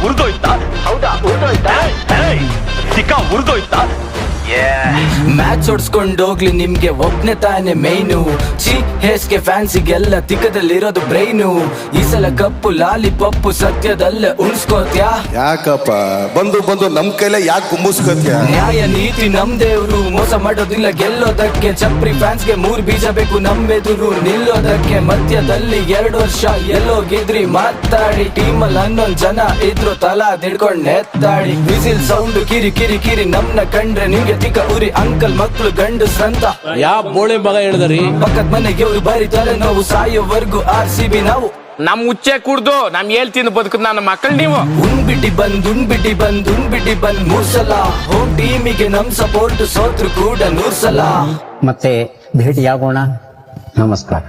ಉರ್ದೋಯ್ತಾ? ಹೌದಾ ಉರ್ದೋಯ್ತಾ? ಚಿಕ್ಕ ಉರ್ದೋಯ್ತಾ? ಮ್ಯಾಚ್ ಹೊಡ್ಸ್ಕೊಂಡೋಗ್ಲಿ ನಿಮ್ಗೆ ಒಬ್ನೇ ತಾನೆ ಮೈನು. ಹೇಸ್ಗೆ ಫ್ಯಾನ್ಸಿಗೆಲ್ಲ ತಿಕ್ಕದಲ್ಲಿರೋದು ಬ್ರೈನು. ಈ ಸಲ ಕಪ್ಪು ಲಾಲಿಪಪ್ಪು ಸತ್ಯದಲ್ಲೇ ಉಣ್ಸ್ಕೋತ್ಯಾ? ಯಾಕಪ್ಪ ಬಂದು ಬಂದು ನಮ್ ಕೈಲೇ ಯಾಕೆ ಕುಂಬಿಸ್ಕೋತ್ಯಾ? ನ್ಯಾಯ ನೀತಿ ನಮ್ ದೇವ್ರು, ಮೋಸ ಮಾಡೋದಿಲ್ಲ ಗೆಲ್ಲೋದಕ್ಕೆ. ಚಪ್ರಿ ಫ್ಯಾನ್ಸ್ಗೆ 3 ಬೀಜ ಬೇಕು ನಮ್ಮೆದುರು ನಿಲ್ಲೋದಕ್ಕೆ. ಮಧ್ಯದಲ್ಲಿ 2 ವರ್ಷ ಎಲ್ಲೋಗಿದ್ರಿ ಮಾತಾಡಿ. ಟೀಮಲ್ಲಿ 11 ಜನ ಇದ್ರು ತಲಾ ದಿಡ್ಕೊಂಡ್ ನೆತ್ತಾಡಿ. ವಿಸಿಲ್ ಸೌಂಡ್ ಕಿರಿ ಕಿರಿ ಕಿರಿ ನಮ್ನ ಕಂಡ್ರೆ ನಿಮ್ಗೆ ತಿಕ್ಕ ಉರಿ. ಅಂಕಲ್ ಮಕ್ಳು ಗಂಡಸ್ರಂತ ಯಾವ ಬೋಳಿ ಮಗ ಹೇಳಿದ್ರಿ? ಪಕ್ಕದ ಮನೆಗೆ ಅವ್ರು ಬರೀತಾರೆ ನೋವು. ಸಾಯೋವರ್ಗು RCB ನಾವು. ನಮ್ ಉಚ್ಚೆ ಕುಡ್ದು ನಮ್ ಹೇಳ್ತೀನಿ ಬದುಕುದ್ ನನ್ನ ಮಕ್ಕಳು ನೀವು. ಉಣ್ಬಿಟ್ಟಿ ಬಂದ್ 3 ಸಲ. ಹೋಮ್ ಟೀಮಿಗೆ ನಮ್ ಸಪೋರ್ಟ್ ಸೋತ್ರು ಕೂಡ 100 ಸಲ. ಮತ್ತೆ ಭೇಟಿಯಾಗೋಣ. ನಮಸ್ಕಾರ.